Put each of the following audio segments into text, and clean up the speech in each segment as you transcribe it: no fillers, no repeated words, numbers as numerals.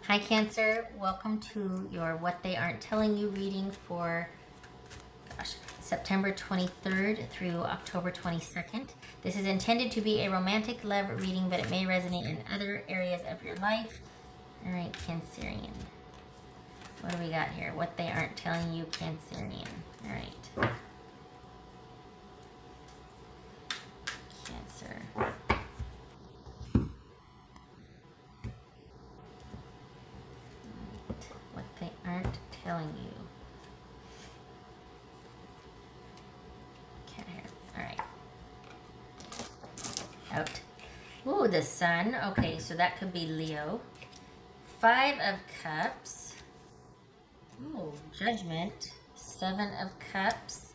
Hi Cancer, welcome to your What They Aren't Telling You reading for September 23rd through October 22nd. This is intended to be a romantic love reading, but it may resonate in other areas of your life. All right, Cancerian. What do we got here? What They Aren't Telling You, Cancerian. All right. Cancer. What they aren't telling you. Cat hair. All right. Out. Ooh, the sun. Okay, so that could be Leo. 5 of Cups. Ooh, Judgment. 7 of Cups.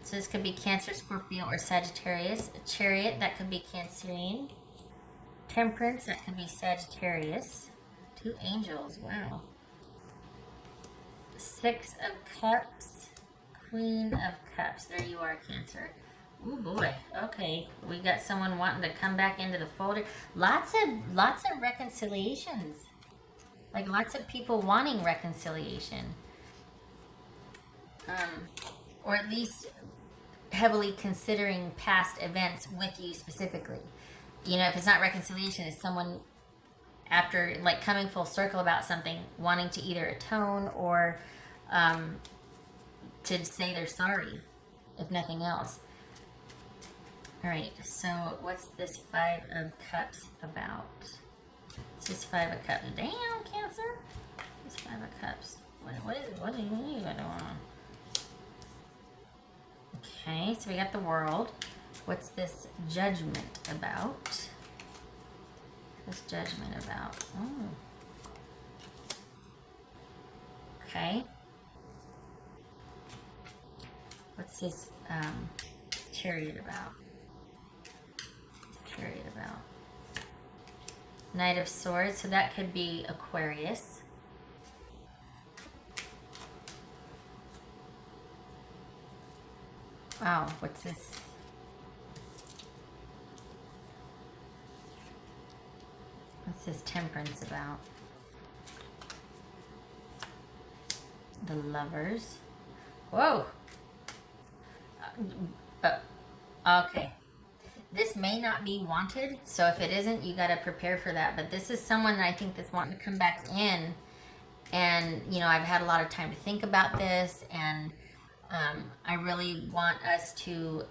So this could be Cancer, Scorpio, or Sagittarius. A Chariot, that could be Cancerian. Temperance, that could be Sagittarius. 2 angels, wow. 6 of Cups. Queen of Cups. There you are, Cancer. Oh boy. Okay, we got someone wanting to come back into the folder. Lots of reconciliations. Like lots of people wanting reconciliation. Or at least heavily considering past events with you specifically. You know, if it's not reconciliation, it's someone after like coming full circle about something, wanting to either atone or to say they're sorry, if nothing else. All right, so what's this 5 of Cups about? It's this 5 of Cups. Damn, Cancer. This 5 of Cups. What do you mean? Okay, so we got the World. What's this Judgment about? What's Judgment about? Oh. Okay. What's this Chariot about? Chariot about? Knight of Swords, so that could be Aquarius. Wow, what's this? What's this Temperance about? The Lovers. Whoa! Okay. This may not be wanted, so if it isn't, you got to prepare for that. But this is someone that I think that's wanting to come back in. And, you know, I've had a lot of time to think about this, and I really want us to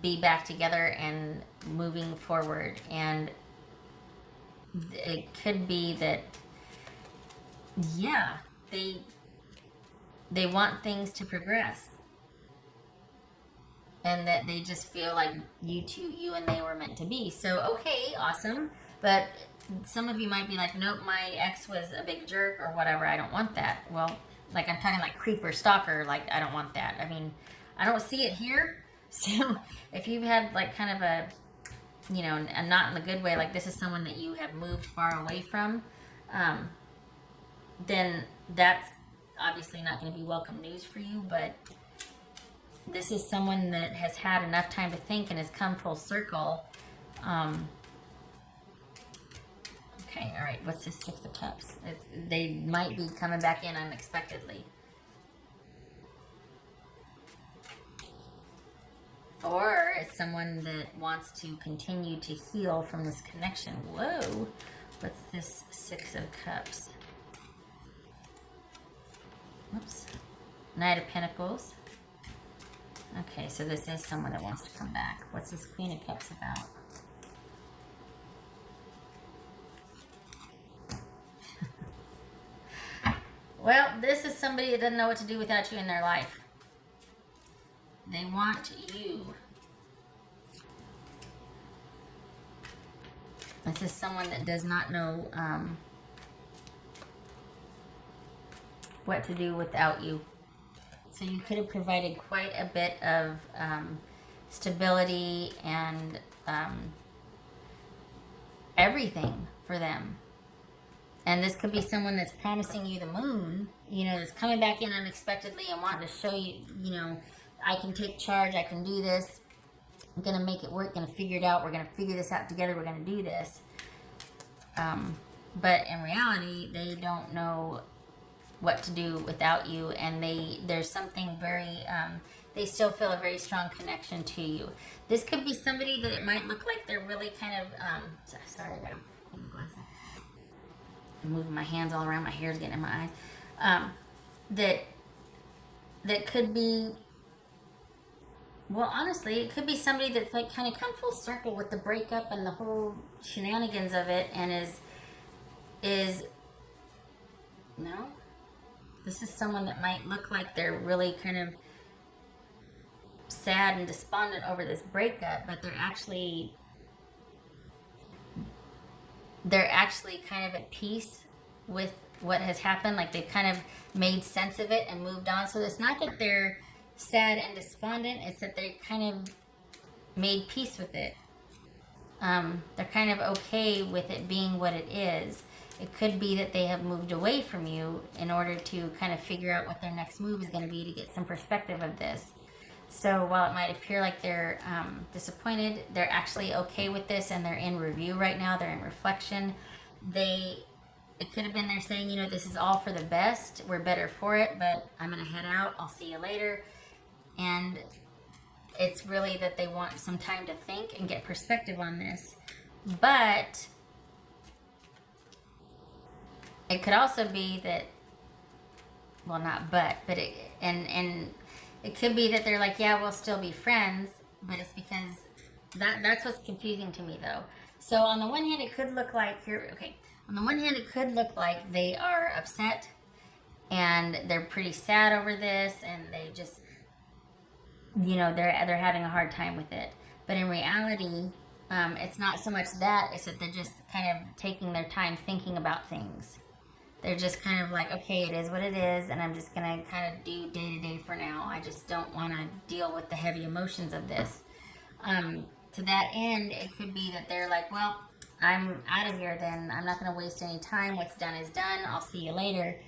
be back together and moving forward. And it could be that, yeah, they want things to progress. And that they just feel like you and they were meant to be. So, okay, awesome. But some of you might be like, nope, my ex was a big jerk or whatever. I don't want that. Well, like I'm talking like creeper, stalker. Like I don't want that. I mean, I don't see it here. So if you've had like kind of a, you know, and not in the good way, like this is someone that you have moved far away from, then that's obviously not going to be welcome news for you. But this is someone that has had enough time to think and has come full circle. Okay, all right. What's this 6 of Cups? They might be coming back in unexpectedly. Or it's someone that wants to continue to heal from this connection. Whoa. What's this 6 of Cups? Whoops. Knight of Pentacles. Okay, so this is someone that wants to come back. What's this Queen of Cups about? Well, this is somebody that doesn't know what to do without you in their life. They want you. This is someone that does not know what to do without you. So you could have provided quite a bit of stability and everything for them. And this could be someone that's promising you the moon, you know, that's coming back in unexpectedly and wanting to show you, you know, I can take charge, I can do this, I'm going to make it work, going to figure it out, we're going to figure this out together, we're going to do this. But in reality, they don't know what to do without you, and there's something very they still feel a very strong connection to you. This could be somebody that it might look like they're really kind of sorry about I'm moving my hands all around, my hair's getting in my eyes. That could be, well, honestly, it could be somebody that's like kind of come full circle with the breakup and the whole shenanigans of it, and is no, this is someone that might look like they're really kind of sad and despondent over this breakup, but they're actually kind of at peace with what has happened. Like they've kind of made sense of it and moved on. So it's not that they're sad and despondent, it's that they kind of made peace with it. They're kind of okay with it being what it is. It could be that they have moved away from you in order to kind of figure out what their next move is going to be to get some perspective of this. So while it might appear like they're disappointed, they're actually okay with this, and they're in review right now. They're in reflection. It could have been they're saying, this is all for the best. We're better for it, but I'm going to head out. I'll see you later. And it's really that they want some time to think and get perspective on this. But it could also be that, well, not but it, and it could be that they're like, yeah, we'll still be friends, but it's because that's what's confusing to me, though. So on the one hand, it could look like on the one hand, it could look like they are upset and they're pretty sad over this, and they just, they're having a hard time with it. But in reality, it's not so much that, it's that they're just kind of taking their time thinking about things. They're just kind of like, okay, it is what it is, and I'm just going to kind of do day-to-day for now. I just don't want to deal with the heavy emotions of this. To that end, it could be that they're like, well, I'm out of here then. I'm not going to waste any time. What's done is done. I'll see you later.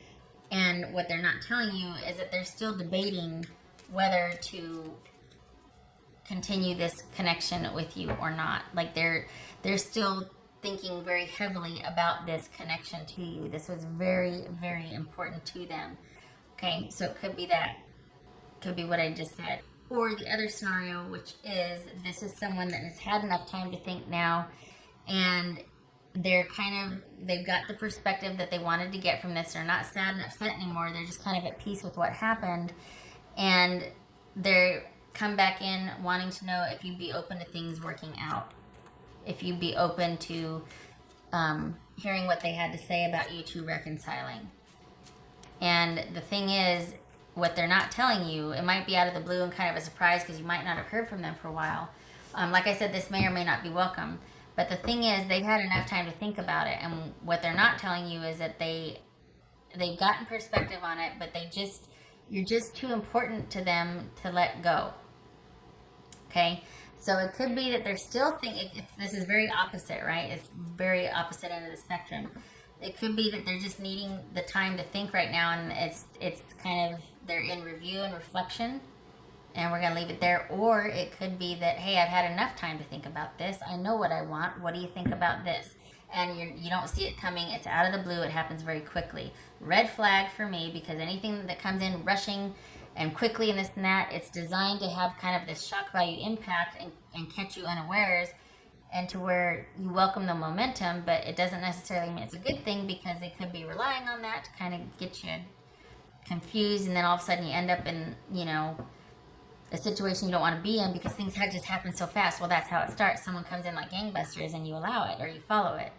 And what they're not telling you is that they're still debating whether to continue this connection with you or not. Like they're still thinking very heavily about this connection to you. This was very, very important to them. Okay, so it could be that. Could be what I just said. Or the other scenario, which is this is someone that has had enough time to think now, and they've got the perspective that they wanted to get from this. They're not sad and upset anymore. They're just kind of at peace with what happened. And they're come back in wanting to know if you'd be open to things working out. If you'd be open to hearing what they had to say about you two reconciling. And the thing is, what they're not telling you, it might be out of the blue and kind of a surprise because you might not have heard from them for a while. Like I said, this may or may not be welcome. But the thing is, they've had enough time to think about it. And what they're not telling you is that they've gotten perspective on it, but you're just too important to them to let go. Okay? So it could be that they're still thinking, this is very opposite, right? It's very opposite end of the spectrum. It could be that they're just needing the time to think right now, and it's kind of, they're in review and reflection, and we're going to leave it there. Or it could be that, hey, I've had enough time to think about this. I know what I want. What do you think about this? And you don't see it coming. It's out of the blue. It happens very quickly. Red flag for me, because anything that comes in rushing and quickly and this and that, it's designed to have kind of this shock value impact and catch you unawares, and to where you welcome the momentum, but it doesn't necessarily mean it's a good thing, because they could be relying on that to kind of get you confused, and then all of a sudden you end up in, a situation you don't want to be in because things have just happened so fast. Well, that's how it starts. Someone comes in like gangbusters and you allow it or you follow it.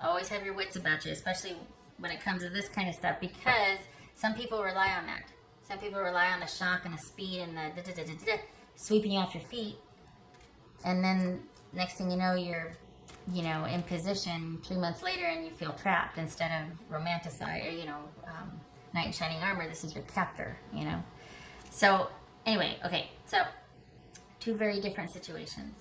Always have your wits about you, especially when it comes to this kind of stuff, because some people rely on that. Some people rely on the shock and the speed and the sweeping you off your feet. And then next thing you know, you're, in position 3 months later and you feel trapped instead of romanticized, knight in shining armor. This is your captor, So anyway, okay, so two very different situations.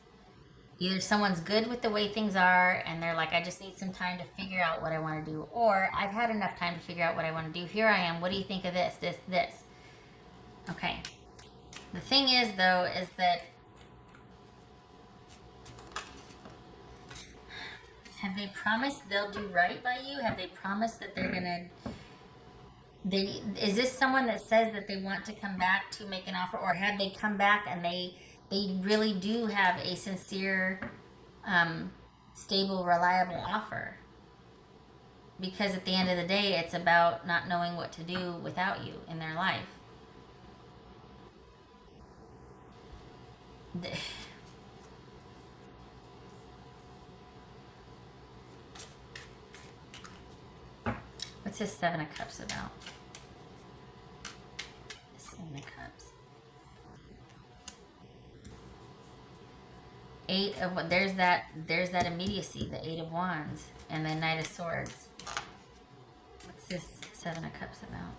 Either someone's good with the way things are and they're like, I just need some time to figure out what I want to do, or I've had enough time to figure out what I want to do. Here I am. What do you think of this? Okay. The thing is, though, is that Have they promised they'll do right by you? Have they promised that they're gonna? Is this someone that says that they want to come back to make an offer, or have they come back and they really do have a sincere, stable, reliable offer? Because at the end of the day, it's about not knowing what to do without you in their life. What's this Seven of Cups about? Seven of Cups. Eight of, there's that immediacy, the Eight of Wands, and the Knight of Swords. What's this Seven of Cups about?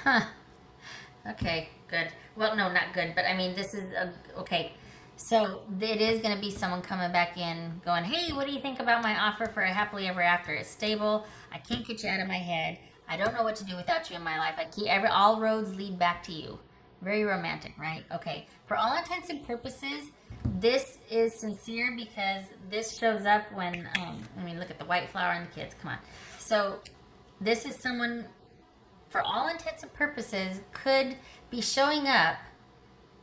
Huh. Okay, good. Well, no, not good, but I mean, this is okay. So it is going to be someone coming back in going, hey, what do you think about my offer for a happily ever after? It's stable. I can't get you out of my head. I don't know what to do without you in my life. All roads lead back to you. Very romantic, right? Okay. For all intents and purposes, this is sincere because this shows up when, I mean, look at the white flower and the kids. Come on. So this is someone, for all intents and purposes, could be showing up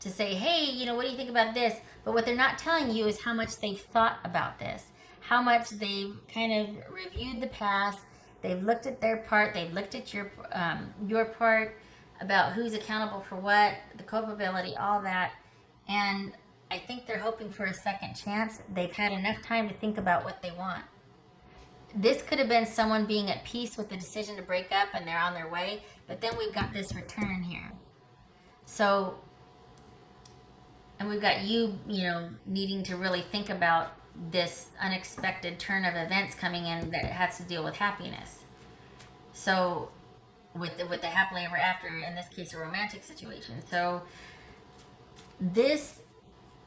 to say, hey, what do you think about this? But what they're not telling you is how much they've thought about this, how much they've kind of reviewed the past. They've looked at their part. They've looked at your part, about who's accountable for what, the culpability, all that. And I think they're hoping for a second chance. They've had enough time to think about what they want. This could have been someone being at peace with the decision to break up and they're on their way. But then we've got this return here. So, and we've got you, needing to really think about this unexpected turn of events coming in that has to deal with happiness. So, with the happily ever after, in this case, a romantic situation. So, this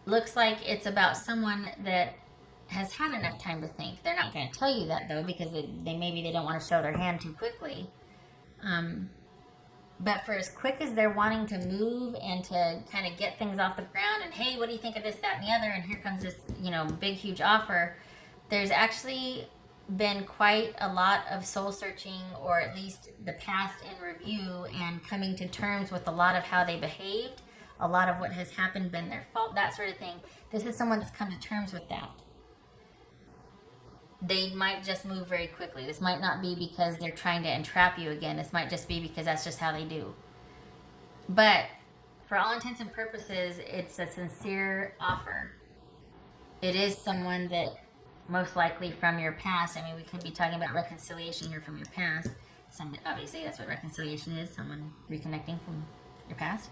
looks like it's about someone that has had enough time to think. They're not going to tell you that, though, because maybe they don't want to show their hand too quickly. But for as quick as they're wanting to move and to kind of get things off the ground and, hey, what do you think of this, that, and the other? And here comes this, big, huge offer. There's actually been quite a lot of soul searching, or at least the past in review, and coming to terms with a lot of how they behaved, a lot of what has happened, been their fault, that sort of thing. This is someone that's come to terms with that. They might just move very quickly. This might not be because they're trying to entrap you again. This might just be because that's just how they do. But for all intents and purposes, it's a sincere offer. It is someone that most likely from your past. I mean, we could be talking about reconciliation here from your past. Obviously, that's what reconciliation is, someone reconnecting from your past.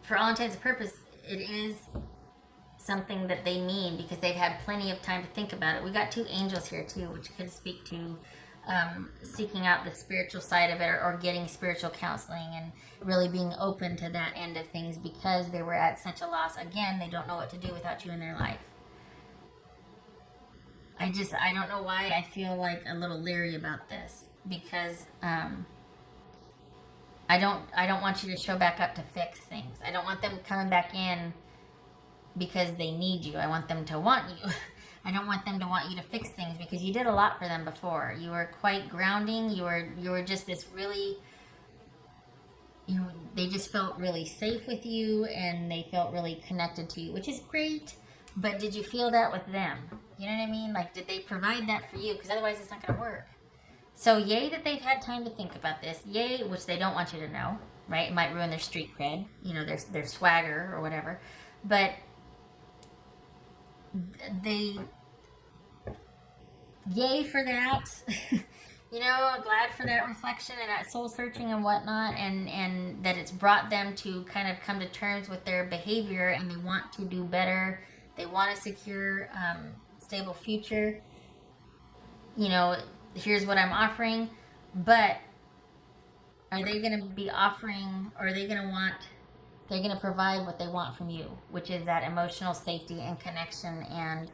For all intents and purposes, it is something that they mean because they've had plenty of time to think about it. We got two angels here too, which could speak to seeking out the spiritual side of it, or getting spiritual counseling and really being open to that end of things because they were at such a loss. Again, they don't know what to do without you in their life. I don't know why I feel like a little leery about this, because I don't want you to show back up to fix things. I don't want them coming back in because they need you. I want them to want you. I don't want them to want you to fix things, because you did a lot for them before. You were quite grounding. You were just this really, they just felt really safe with you, and they felt really connected to you, which is great. But did you feel that with them? You know what I mean? Like, did they provide that for you? Because otherwise it's not going to work. So yay that they've had time to think about this. Yay, which they don't want you to know, right? It might ruin their street cred, their swagger or whatever. But yay for that. Glad for that reflection and that soul searching and whatnot, and that it's brought them to kind of come to terms with their behavior, and they want to do better. They want a secure, stable future. Here's what I'm offering, but are they going to be offering, or are they going to they're going to provide what they want from you, which is that emotional safety and connection, and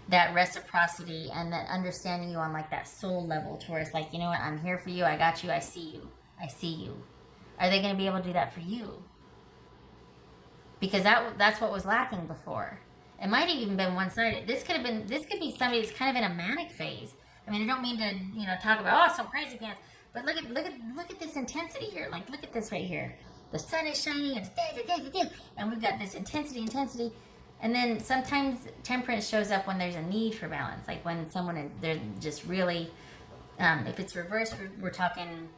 that reciprocity, and that understanding you on like that soul level, to where it's like, you know what, I'm here for you, I got you, I see you. Are they going to be able to do that for you? because that's what was lacking before. It might have even been one-sided. This could be somebody that's kind of in a manic phase. I mean, I don't mean to, talk about, some crazy pants, but look at this intensity here. Like, look at this right here. The sun is shining, and we've got this intensity. And then sometimes temperance shows up when there's a need for balance. Like when they're just really, if it's reversed, we're talking,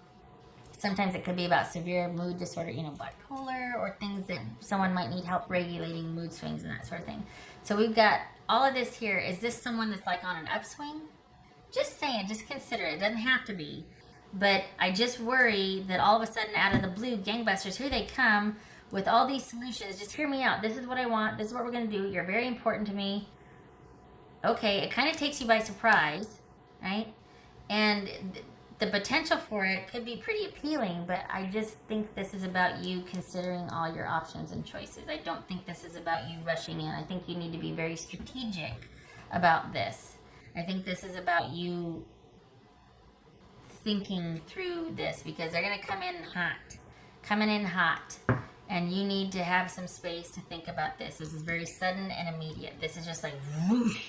sometimes it could be about severe mood disorder, bipolar, or things that someone might need help regulating mood swings and that sort of thing. So we've got all of this here. Is this someone that's like on an upswing? Just saying, just consider it. It doesn't have to be. But I just worry that all of a sudden, out of the blue, gangbusters, here they come with all these solutions. Just hear me out. This is what I want. This is what we're going to do. You're very important to me. Okay, it kind of takes you by surprise, right? And the potential for it could be pretty appealing, but I just think this is about you considering all your options and choices. I don't think this is about you rushing in. I think you need to be very strategic about this. I think this is about you thinking through this, because they're going to coming in hot, and you need to have some space to think about this. This is very sudden and immediate. This is just like whoosh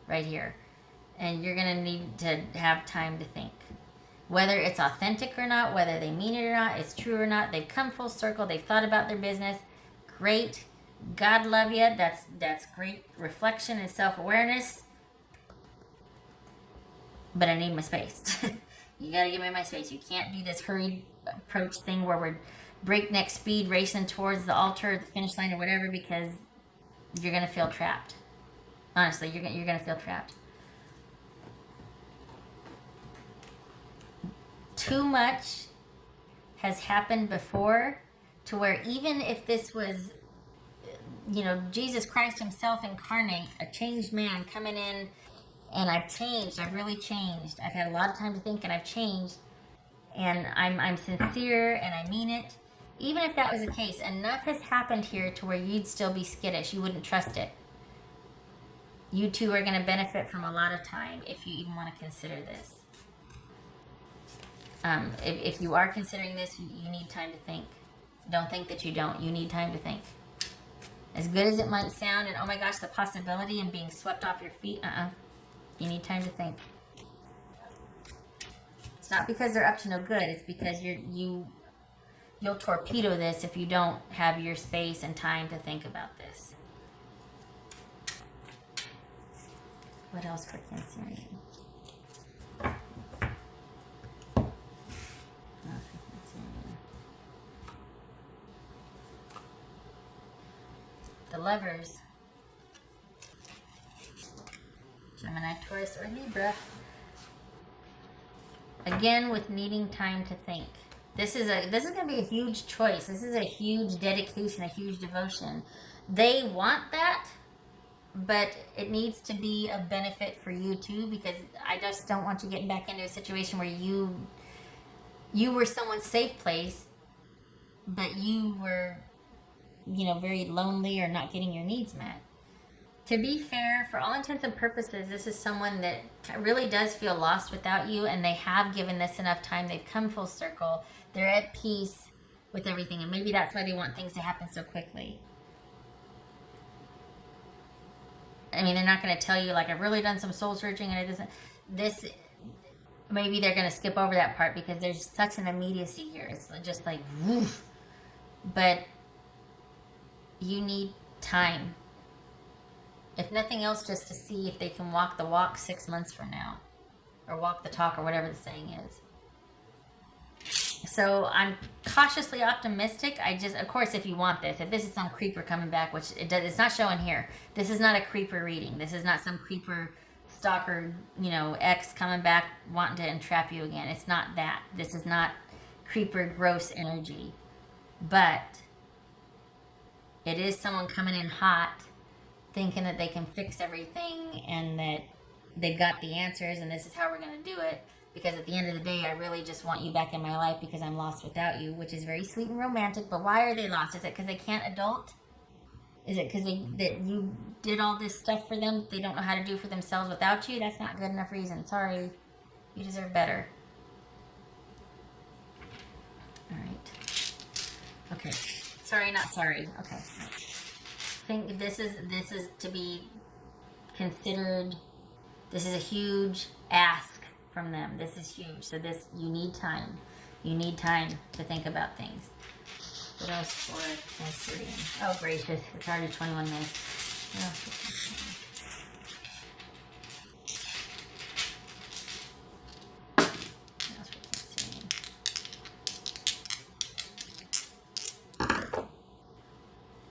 right here, and you're going to need to have time to think. Whether it's authentic or not, whether they mean it or not, it's true or not, they've come full circle, they've thought about their business. Great. God love you. That's great reflection and self-awareness. But I need my space. You got to give me my space. You can't do this hurried approach thing where we're breakneck speed racing towards the altar, the finish line, or whatever, because you're going to feel trapped. Honestly, you're going to feel trapped. Too much has happened before to where even if this was, Jesus Christ himself incarnate, a changed man coming in, and I've really changed. I've had a lot of time to think, and I've changed, and I'm sincere, and I mean it. Even if that was the case, enough has happened here to where you'd still be skittish. You wouldn't trust it. You two are going to benefit from a lot of time if you even want to consider this. If you are considering this, you need time to think. Don't think that you don't. You need time to think. As good as it might sound, and oh my gosh, the possibility and being swept off your feet, you need time to think. It's not because they're up to no good. It's because you'll torpedo this if you don't have your space and time to think about this. What else for Cancerian? The Lovers, Gemini, Taurus, or Libra. Again, with needing time to think. This is going to be a huge choice. This is a huge dedication, a huge devotion. They want that, but it needs to be a benefit for you too, because I just don't want you getting back into a situation where you were someone's safe place, but you were very lonely or not getting your needs met. To be fair, for all intents and purposes, this is someone that really does feel lost without you, and they have given this enough time. They've come full circle. They're at peace with everything, and maybe that's why they want things to happen so quickly. I mean, they're not going to tell you, like, I've really done some soul searching, and it doesn't. Maybe they're going to skip over that part because there's such an immediacy here. It's just like, woof. But you need time. If nothing else, just to see if they can walk the walk 6 months from now. Or walk the talk, or whatever the saying is. So I'm cautiously optimistic. Of course, if you want this, if this is some creeper coming back, which it's not showing here. This is not a creeper reading. This is not some creeper stalker, ex coming back wanting to entrap you again. It's not that. This is not creeper gross energy. But it is someone coming in hot, thinking that they can fix everything and that they've got the answers and this is how we're going to do it. Because at the end of the day, I really just want you back in my life because I'm lost without you, which is very sweet and romantic. But why are they lost? Is it because they can't adult? Is it because that you did all this stuff for them they don't know how to do for themselves without you? That's not good enough reason. Sorry. You deserve better. All right. Okay. Sorry, not sorry. Okay. think this is to be considered. This is a huge ask from them. This is huge. So you need time. You need time to think about things. What else for Cancerian? Oh gracious, it's already 21 minutes. What else for Cancerian? What else for Cancerian?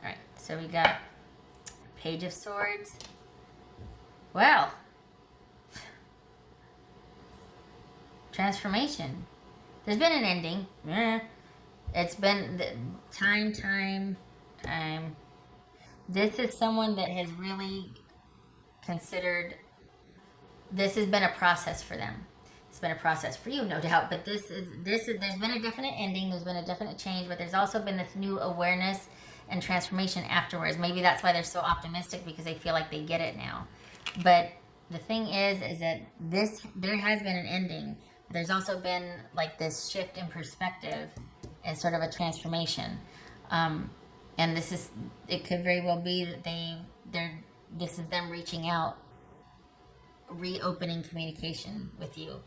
Alright, so we got Page of Swords. Well, transformation. There's been an ending. It's been time. This is someone that has really considered. This has been a process for them. It's been a process for you, no doubt. But this is. There's been a definite ending. There's been a definite change. But there's also been this new awareness and transformation afterwards. Maybe that's why they're so optimistic, because they feel like they get it now. But the thing is that there has been an ending. There's also been like this shift in perspective and sort of a transformation. And it could very well be that this is them reaching out, reopening communication with you,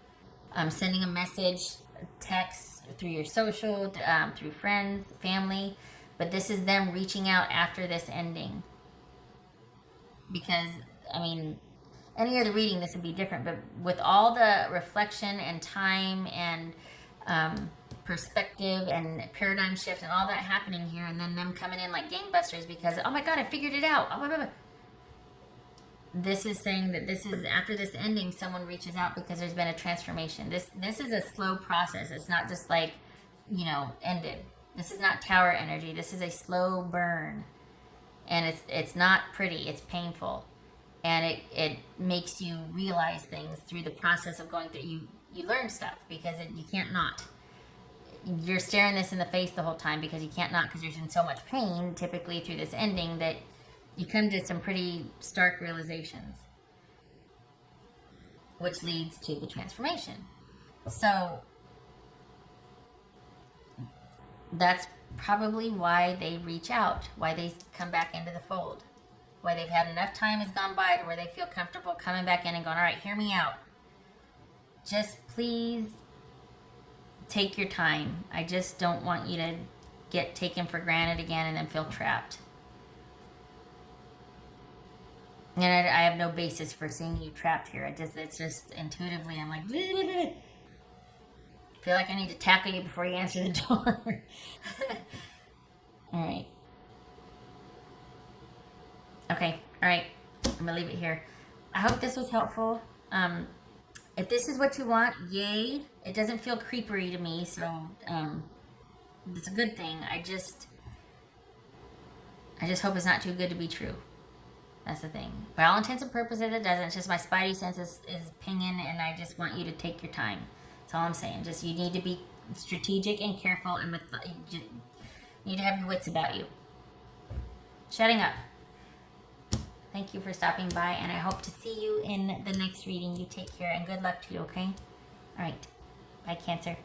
sending a message, text, through your social, through friends, family. But this is them reaching out after this ending. Because, I mean, any other reading, this would be different. But with all the reflection and time and perspective and paradigm shift and all that happening here, and then them coming in like gangbusters because, oh my God, I figured it out. This is saying that this is after this ending, someone reaches out because there's been a transformation. This is a slow process. It's not just like, ended. This is not tower energy. This is a slow burn. And it's not pretty. It's painful. And it makes you realize things through the process of going through. You learn stuff because you can't not. You're staring this in the face the whole time because you can't not, because you're in so much pain typically through this ending that you come to some pretty stark realizations, which leads to the transformation. So that's probably why they reach out, why they come back into the fold, why they've had enough time has gone by to where they feel comfortable coming back in and going, all right, hear me out. Just please take your time. I just don't want you to get taken for granted again and then feel trapped. And I have no basis for seeing you trapped here. It's just intuitively, I'm like, I feel like I need to tackle you before you answer the door. All right. Okay. All right. I'm going to leave it here. I hope this was helpful. If this is what you want, yay. It doesn't feel creepery to me, so it's a good thing. I just hope it's not too good to be true. That's the thing. By all intents and purposes, it doesn't. It's just my spidey sense is pinging, and I just want you to take your time. That's all I'm saying. Just you need to be strategic and careful, and you need to have your wits about you. Shutting up. Thank you for stopping by, and I hope to see you in the next reading. You take care, and good luck to you, okay? All right. Bye, Cancer.